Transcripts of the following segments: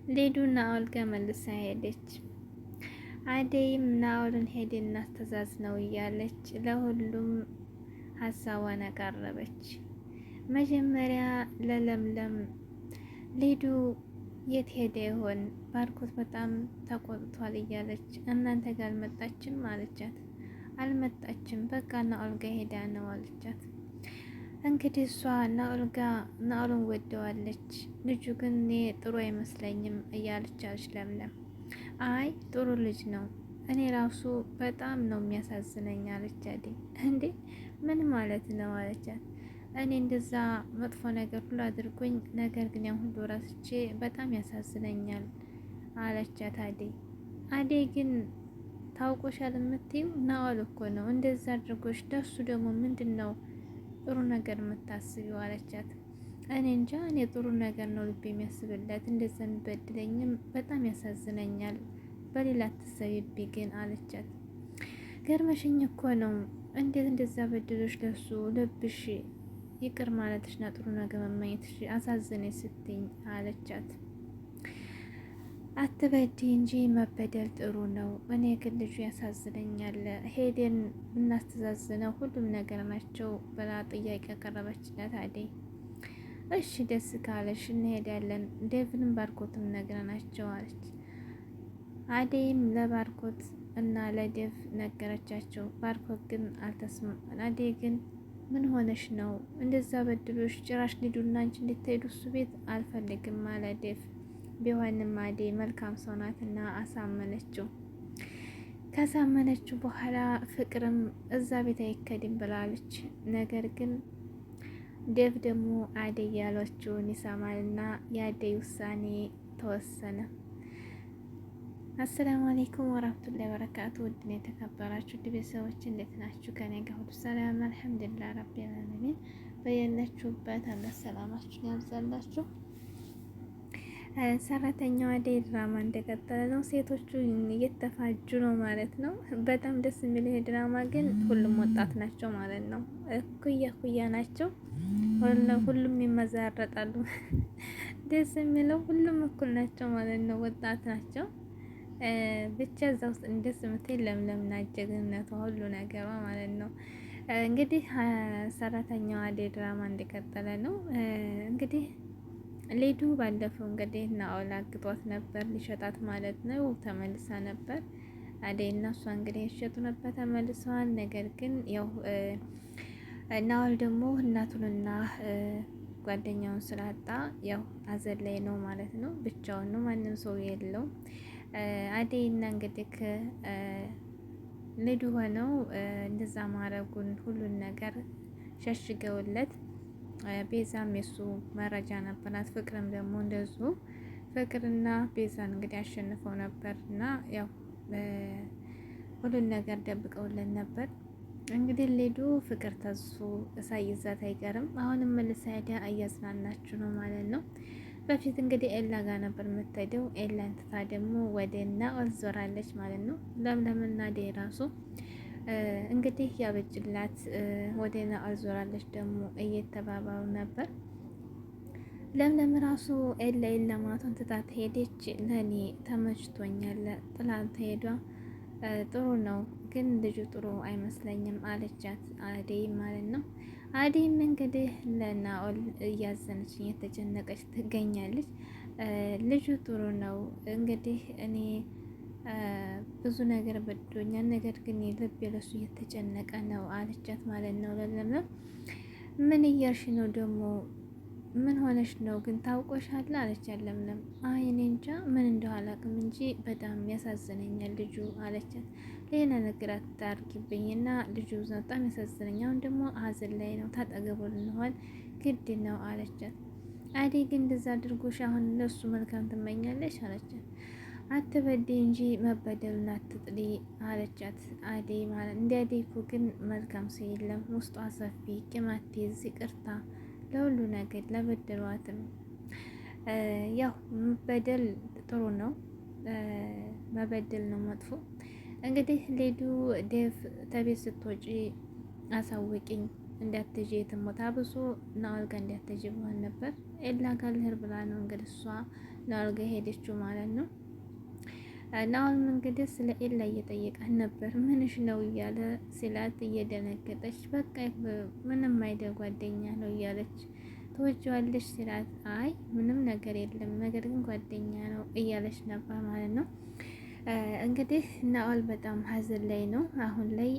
ሊዱና ናኦል ጋር መልሳ ሄደች። አደይም ናኦልን ሄድ እናስተዛዝነው እያለች ለሁሉም ሀሳቧን አቀረበች። መጀመሪያ ለለምለም ሊዱ የት ሄደ ይሆን ባርኮት በጣም ተቆጥቷል እያለች እናንተ ጋር አልመጣችም አለቻት። አልመጣችም በቃ ናኦል ጋር ሄዳ ነው አለቻት። እንግዲህ እሷ ናኦልን ወደዋለች። ልጁ ግን እኔ ጥሩ አይመስለኝም እያለች አለች ለምለም። አይ ጥሩ ልጅ ነው፣ እኔ ራሱ በጣም ነው የሚያሳዝነኝ አለች አደይ። እንዴ ምን ማለት ነው አለቻት። እኔ እንደዛ መጥፎ ነገር ሁሉ አድርጎኝ ነገር ግን ያን ሁሉ ረስቼ በጣም ያሳዝነኛል አለቻት አደይ። አደይ ግን ታውቆሻል የምትይው ናኦል እኮ ነው እንደዛ አድርጎሽ፣ ደሱ ደግሞ ምንድን ነው ጥሩ ነገር የምታስቢው አለቻት። እኔ እንጃ እኔ ጥሩ ነገር ነው ልብ የሚያስብለት፣ እንደዛ የሚበድለኝም በጣም ያሳዝነኛል፣ በሌላ አትሰቢብኝ ግን አለቻት። ገርመሽኝ እኮ ነው እንዴት እንደዛ በድሎሽ ለሱ ልብሽ ይቅር ማለትሽና ጥሩ ነገር መመኘትሽ አሳዝነኝ ስትኝ አለቻት። አትበዲ እንጂ መበደል ጥሩ ነው። እኔ ግን ልጁ ያሳዝነኛል። ሄደን እናስተዛዝነው ሁሉም ነገር ናቸው ብላ ጥያቄ ያቀረበችለት አደይ። እሺ ደስ ካለሽ እንሄዳለን፣ ዴቭንም ባርኮትም ነግረናቸው አለች። አደይም ለባርኮት እና ለዴቭ ነገረቻቸው። ባርኮት ግን አልተስማማም። አደይ ግን ምን ሆነሽ ነው እንደዛ በድሎሽ ጭራሽ ሊዱና አንቺ እንድትሄዱ እሱ ቤት አልፈልግም አለ ዴቭ። ቢሆንም አደይ መልካም ሰው ናትና አሳመነችው። ካሳመነችው በኋላ ፍቅርም እዛ ቤት አይከድም ብላለች። ነገር ግን ዴቭ ደግሞ አደይ ያለችውን ይሰማልና የአደይ ውሳኔ ተወሰነ። አሰላሙ አለይኩም ወራህመቱላሂ ወበረካቱ። ውድና የተከበራችሁ ቤተሰቦች እንዴት ናችሁ? ከኔ ጋር ሁሉ ሰላም አልሐምዱሊላህ ረቢል ዓለሚን። በያላችሁበት አላህ ሰላማችሁን ያብዛላችሁ። ሰራተኛዋ አደይ ድራማ እንደቀጠለ ነው። ሴቶቹ እየተፋጁ ነው ማለት ነው። በጣም ደስ የሚል ይሄ ድራማ ግን ሁሉም ወጣት ናቸው ማለት ነው። እኩያ ናቸው። ሁሉም ይመዛረጣሉ። ደስ የሚለው ሁሉም እኩል ናቸው ማለት ነው። ወጣት ናቸው። ብቻ እዛ ውስጥ እንደስ የምትል ለምለምና ጀግንነቷ ሁሉ ነገሯ ማለት ነው። እንግዲህ ሰራተኛዋ አደይ ድራማ እንደቀጠለ ነው። እንግዲህ ሊዱ ባለፈው እንግዲህ ናኦል አግቷት ነበር ሊሸጣት ማለት ነው። ተመልሳ ነበር አደይ እና እሷ እንግዲህ የሸጡ ነበር ተመልሰዋል። ነገር ግን ያው ናኦል ደግሞ እናቱንና ጓደኛውን ስላጣ ያው አዘን ላይ ነው ማለት ነው። ብቻውን ነው፣ ማንም ሰው የለው። አደይ እና እንግዲህ ሊዱ ሆነው እንደዛ ማረጉን ሁሉን ነገር ሸሽገውለት፣ ቤዛም የሱ መረጃ ነበራት። ፍቅርም ደግሞ እንደዙ ፍቅርና ቤዛን እንግዲህ አሸንፈው ነበር እና ያው ሁሉን ነገር ደብቀውለን ነበር። እንግዲህ ሊዱ ፍቅር ተሱ ሳይዛት አይቀርም። አሁንም መልሳ ሄዳ እያዝናናችሁ ነው ማለት ነው። በፊት እንግዲህ ኤላ ጋር ነበር የምትሄደው። ኤላን ትታ ደግሞ ወደ ናኦል ዞራለች ማለት ነው። ለምለምና አደይ ራሱ እንግዲህ ያበጅላት ወደ ናኦል ዞራለች ደግሞ እየተባባሉ ነበር። ለምለም ራሱ ኤላ ማለቷን ትታት ሄደች። ለእኔ ተመችቶኛል፣ ጥላት ሄዷ ጥሩ ነው ግን ልጁ ጥሩ አይመስለኝም አለቻት አደይ ማለት ነው። አደይም እንግዲህ ለናኦል እያዘነች እየተጨነቀች ትገኛለች። ልጁ ጥሩ ነው እንግዲህ እኔ ብዙ ነገር በድሎኛል፣ ነገር ግን ልብ ለሱ እየተጨነቀ ነው አለቻት ማለት ነው። ለለምለም ምን እያልሽ ነው ደግሞ ምን ሆነሽ ነው ግን ታውቆሻል አለቻት ለምለም። አይ እኔ እንጃ ምን እንደው አላውቅም እንጂ በጣም ያሳዝነኛል ልጁ አለቻት። ሌላ ነገር አታርጊብኝና ልጁ በጣም ያሳዝነኛል፣ አሁን ደግሞ ሀዘን ላይ ነው፣ ታጠገቡ ልንሆን ግድ ነው አለቻት። አደይ ግን እንደዛ አድርጎሽ አሁን ለሱ መልካም ትመኛለሽ አለቻት። አትበዲ እንጂ መበደሉን አትጥሊ አለቻት አደይ ማለት። እንደ አደይ እኮ ግን መልካም ሰው የለም፣ ውስጧ ሰፊ፣ ቂም አትይዝ፣ ይቅርታ ለሁሉ ነገር ለበደሏትም። ያው መበደል ጥሩ ነው፣ መበደል ነው መጥፎ። እንግዲህ ሊዱ ዴቭ ተቤት ስትወጪ አሳውቂኝ እንዳትጂ የትም ቦታ ብሶ ናኦል ጋር እንዳትጂ ብሆን ነበር ኤላ ጋር ልሄድ ብላ ነው እንግዲህ እሷ ናኦል ጋር ሄደችው ማለት ነው። ናኦልም እንግዲህ ስለ ኤላ እየጠየቃት ነበር። ምንሽ ነው እያለ ሲላት እየደነገጠች በቃ ምንም አይደል ጓደኛ ነው እያለች ትወጂዋለሽ ሲላት አይ ምንም ነገር የለም ነገር ግን ጓደኛ ነው እያለች ነበር ማለት ነው። እንግዲህ ናኦል በጣም ሀዘን ላይ ነው አሁን ላይ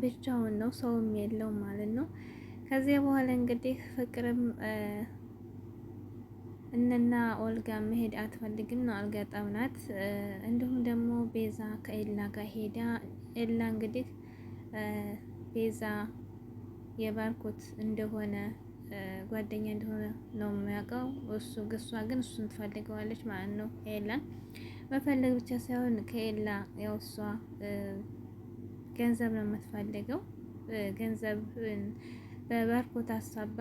ብቻውን ነው ሰውም የለው ማለት ነው። ከዚያ በኋላ እንግዲህ ፍቅርም እነና ኦልጋ መሄድ አትፈልግም ነው አልገጣም ናት። እንዲሁም ደግሞ ቤዛ ከኤላ ጋር ሄዳ ኤላ እንግዲህ ቤዛ የባርኮት እንደሆነ ጓደኛ እንደሆነ ነው የሚያውቀው እሷ ግን እሱን ትፈልገዋለች ማለት ነው። ኤላን መፈለግ ብቻ ሳይሆን ከኤላ ያው እሷ ገንዘብ ነው የምትፈልገው። ገንዘብ በባርኮት አሳባ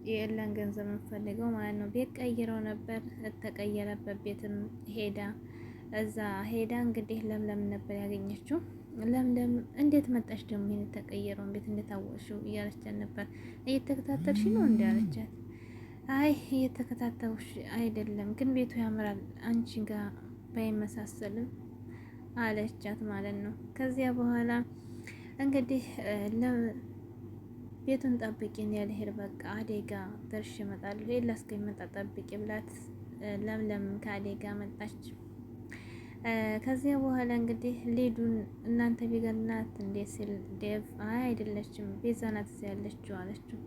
የኤላን ገንዘብ የምትፈልገው ማለት ነው። ቤት ቀይረው ነበር ተቀየረበት ቤትም ሄዳ እዛ ሄዳ እንግዲህ ለምለም ነበር ያገኘችው። ለምለም እንዴት መጣሽ ደግሞ ይሄን የተቀየረውን ቤት እንደታወቅሽው እያለቻት ነበር። እየተከታተልሽ ነው እንዴ አለቻት። አይ እየተከታተልሽ አይደለም ግን ቤቱ ያምራል አንቺ ጋር ባይመሳሰልም አለቻት ማለት ነው። ከዚያ በኋላ እንግዲህ ቤቱን ጠብቂን ያልሄድ በቃ አዴጋ ደርሼ እመጣለሁ ኤላ እስከሚመጣ ጠብቂ ብላት ለምለም ከአዴጋ መጣች። ከዚያ በኋላ እንግዲህ ሊዱን እናንተ ቢገናት እንዴት ሲል ዴቭ አይ አይደለችም ቤዛ ናት እዚያ ያለችው አለችው።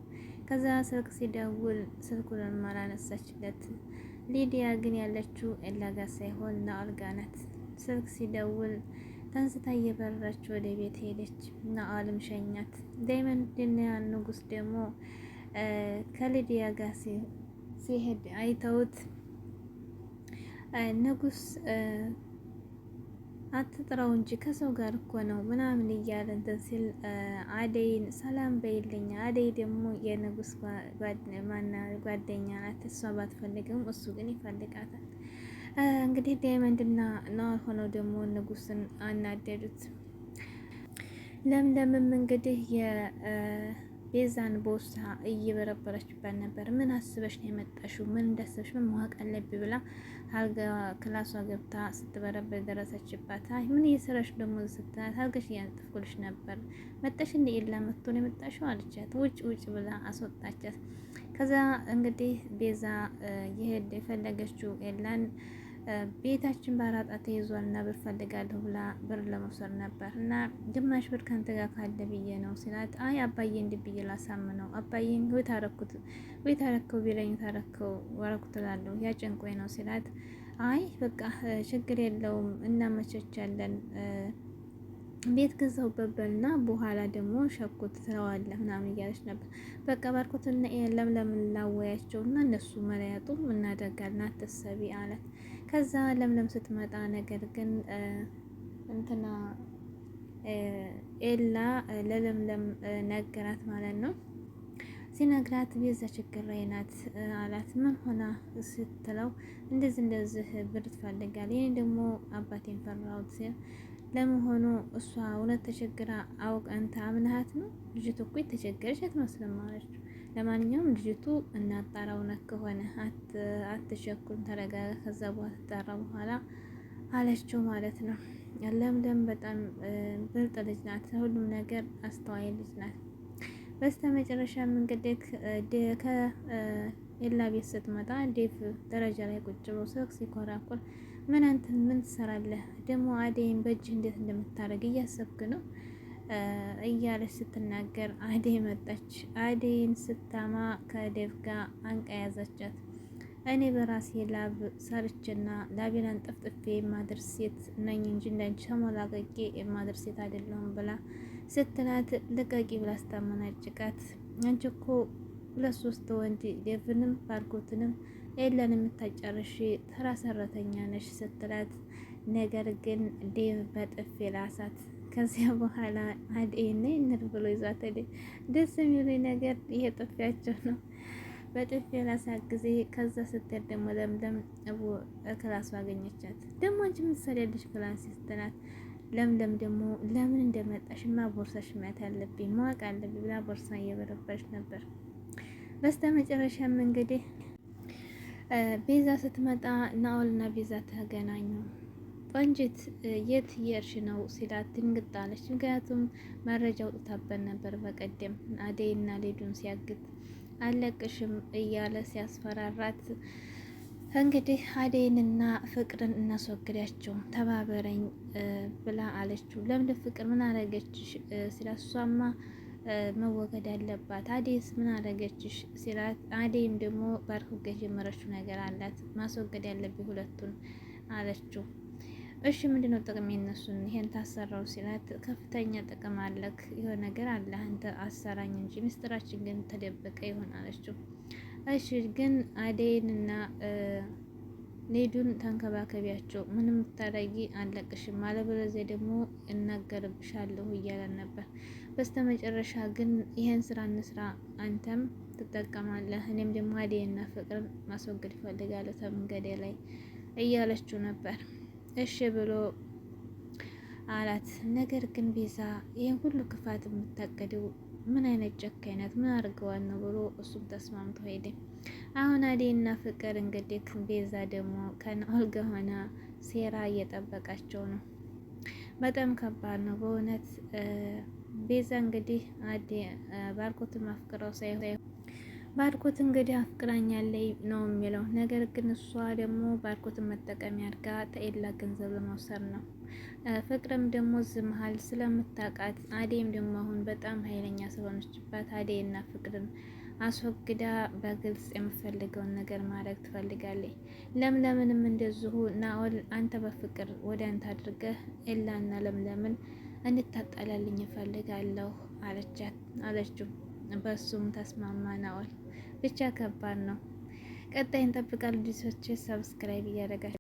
ከዛ ስልክ ሲደውል ስልኩን አላነሳችለት። ሊዲያ ግን ያለችው ኤላ ጋር ሳይሆን ናኦል ጋር ናት። ስልክ ሲደውል ተንስታ እየበረረች ወደ ቤት ሄደች። ናኦልም ሸኛት። ዳይመንድና ንጉስ ደግሞ ከሊዲያ ጋር ሲሄድ አይተውት ንጉስ አትጥራው እንጂ ከሰው ጋር እኮ ነው ምናምን እያለ እንትን ሲል አደይን ሰላም በይልኝ። አደይ ደግሞ የንጉስ ጓደኛ ናት። እሷ ባትፈልግም እሱ ግን ይፈልጋታል። እንግዲህ ዳይመንድና ናኦል ሆነው ደግሞ ንጉስን አናደዱት። ለምለምም እንግዲህ የቤዛን ቦርሳ እየበረበረችባት ነበር። ምን አስበሽ ነው የመጣሽው? ምን እንዳሰብሽ ምን ማወቅ አለብኝ ብላ አልጋ ክላሷ ገብታ ስትበረበር ደረሰችባት። አይ ምን እየሰራሽ ደግሞ ስትላት አልጋሽ እያነጠፍኩልሽ ነበር መጣሽ እንደ ኤላ መጥቶ ነው የመጣሽው አለቻት። ውጭ ውጭ ብላ አስወጣቻት። ከዛ እንግዲህ ቤዛ የፈለገችው ኤላን ቤታችን ባራጣ ተይዟል እና ብር ፈልጋለሁ ብላ ብር ለመውሰድ ነበር እና ግማሽ ብር ካንተ ጋር ካለ ብዬ ነው ሲላት፣ አይ አባዬ እንዲህ ብዬ ላሳምነው አባዬን ወይ ታረከው ቢለኝ ታረከው ወረኩት እላለሁ ያጨንቆኝ ነው ሲላት፣ አይ በቃ ችግር የለውም እናመቸቻለን ቤት ገዛሁበት በልና በኋላ ደግሞ ሸኩት ትለዋለህ ምናምን እያለች ነበር። በቃ ባርኮትና ለምለምን ላወያቸውና እነሱ መለያጡ እናደርጋለን አትሰቢ አላት። ከዛ ለምለም ስትመጣ ነገር ግን እንትና ኤላ ለለምለም ነገራት ማለት ነው። ሲነግራት ቤዛ ችግር ላይ ናት አላት። ምን ሆና ስትለው እንደዚህ ብር ትፈልጋለች። ይሄ ደግሞ አባቴን ፈራሁት ሲል ለመሆኑ እሷ እውነት ተቸግራ አንተ አምናሃት ነው? ልጅቱ እኮ የተቸገረች አትመስልም አለች። ለማንኛውም ልጅቱ እናጣራ እውነት ከሆነ አትቸኩል ተረጋጋ፣ ከዛ በኋላ ተጣራ በኋላ አለችው ማለት ነው። ለምለም በጣም ብልጥ ልጅ ናት፣ ሁሉም ነገር አስተዋይ ልጅ ናት። በስተ መጨረሻም እንግዲህ ከኤላ ቤት ስትመጣ ዴቭ ደረጃ ላይ ቁጭ ብሎ ስልክ ሲኮራኮር ምን ትሰራለህ ደግሞ አደይን በእጅህ እንዴት እንደምታደርግ እያሰብክ ነው እያለች ስትናገር አደይ መጣች። አደይን ስታማ ከዴቭ ጋር አንቃ ያዘቻት። እኔ በራሴ ላብ ሰርችና ላቤን አንጠፍጥፌ የማድር ሴት ነኝ እንጂ እንዳንቺ ተሞላቀቄ የማድር ሴት አይደለሁም ብላ ስትላት ልቀቂ ብላ ስታመናጭቃት አንቺ እኮ 2-3 ወንድ ዴቭንም ባርኮትንም ኤላን የምታጨርሽ ተራ ሰራተኛ ነሽ ስትላት፣ ነገር ግን ዴቭ በጥፊ ላሳት። ከዚያ በኋላ አደይና እንር ብሎ ይዟት ሄደ። ደስ የሚሉኝ ነገር ይሄ ጥፊያቸው ነው። በጥፊ ላሳት ጊዜ ከዛ ስትሄድ ደግሞ ለምለም ክላሱ አገኘቻት። ደግሞ አንቺ ምን ትሰሪያለሽ ክላስ ስትላት፣ ለምለም ደግሞ ለምን እንደመጣሽማ ቦርሳሽ ማየት አለብኝ ማወቅ አለብኝ ብላ ቦርሳ እየበረበረች ነበር። በስተመጨረሻም እንግዲህ ቤዛ ስትመጣ ናኦልና ቤዛ ተገናኙ። ቆንጂት የት እየሄድሽ ነው ሲላት ድንግጥ አለች። ምክንያቱም መረጃ አውጥታበት ነበር በቀደም አደይና ሊዱን ሲያግት አለቅሽም እያለ ሲያስፈራራት እንግዲህ አደይንና ፍቅርን እናስወግዳቸው ተባበረኝ ብላ አለችው። ለምን ፍቅር ምን አረገችሽ ሲላት እሷማ መወገድ አለባት። አደይስ ምን አረገችሽ ሲላት አደይም ደግሞ ባርኮት የጀመረችው ነገር አላት ማስወገድ ያለብኝ ሁለቱን አለችው። እሺ ምንድነው ጥቅም የነሱን ይሄን ታሰራው ሲላት ከፍተኛ ጥቅም አለክ የሆነ ነገር አለ አንተ አሰራኝ እንጂ ምስጢራችን ግን ተደበቀ ይሆን አለችው። እሺ ግን አደይንና ሊዱን ተንከባከቢያቸው ምንም ታረጊ አለቅሽም አለበለዚያ ደግሞ እናገርብሻለሁ እያለን ነበር። በስተመጨረሻ ግን ይሄን ስራ እንስራ አንተም ትጠቀማለህ እኔም ደግሞ አደይና ፍቅርን ማስወገድ እፈልጋለሁ ከመንገዴ ላይ እያለችው ነበር። እሺ ብሎ አላት። ነገር ግን ቤዛ ይህን ሁሉ ክፋት የምታቀደው ምን አይነት ጨካኝ ናት? ምን አድርገዋል ነው ብሎ እሱም ተስማምቶ ሄደ። አሁን አደይና ፍቅር እንግዲህ ቤዛ ደግሞ ከናኦል ጋር ሆና ሴራ እየጠበቃቸው ነው። በጣም ከባድ ነው በእውነት ቤዛ እንግዲህ ባርኮትን ማፍቅረው ሳይሆን ባርኮት እንግዲህ አፍቅራኛለች ነው የሚለው። ነገር ግን እሷ ደግሞ ባርኮትን መጠቀሚያ አድርጋ ተኤላ ገንዘብ ለመውሰድ ነው። ፍቅርም ደግሞ እዚህ መሀል ስለምታውቃት አደይም ደግሞ አሁን በጣም ኃይለኛ ስለሆነችባት አደይና ፍቅርን አስወግዳ በግልጽ የምፈልገውን ነገር ማድረግ ትፈልጋለች። ለምለምንም እንደዚሁ ናኦል አንተ በፍቅር ወደ አንተ አድርገህ ኤላና ለምለምን እንድታጣላልኝ እፈልጋለሁ አለችው። በሱም ተስማማ ናኦል። ብቻ ከባድ ነው። ቀጣይ እንጠብቃለን። ልጆች ሰብስክራይብ እያደረጋችሁ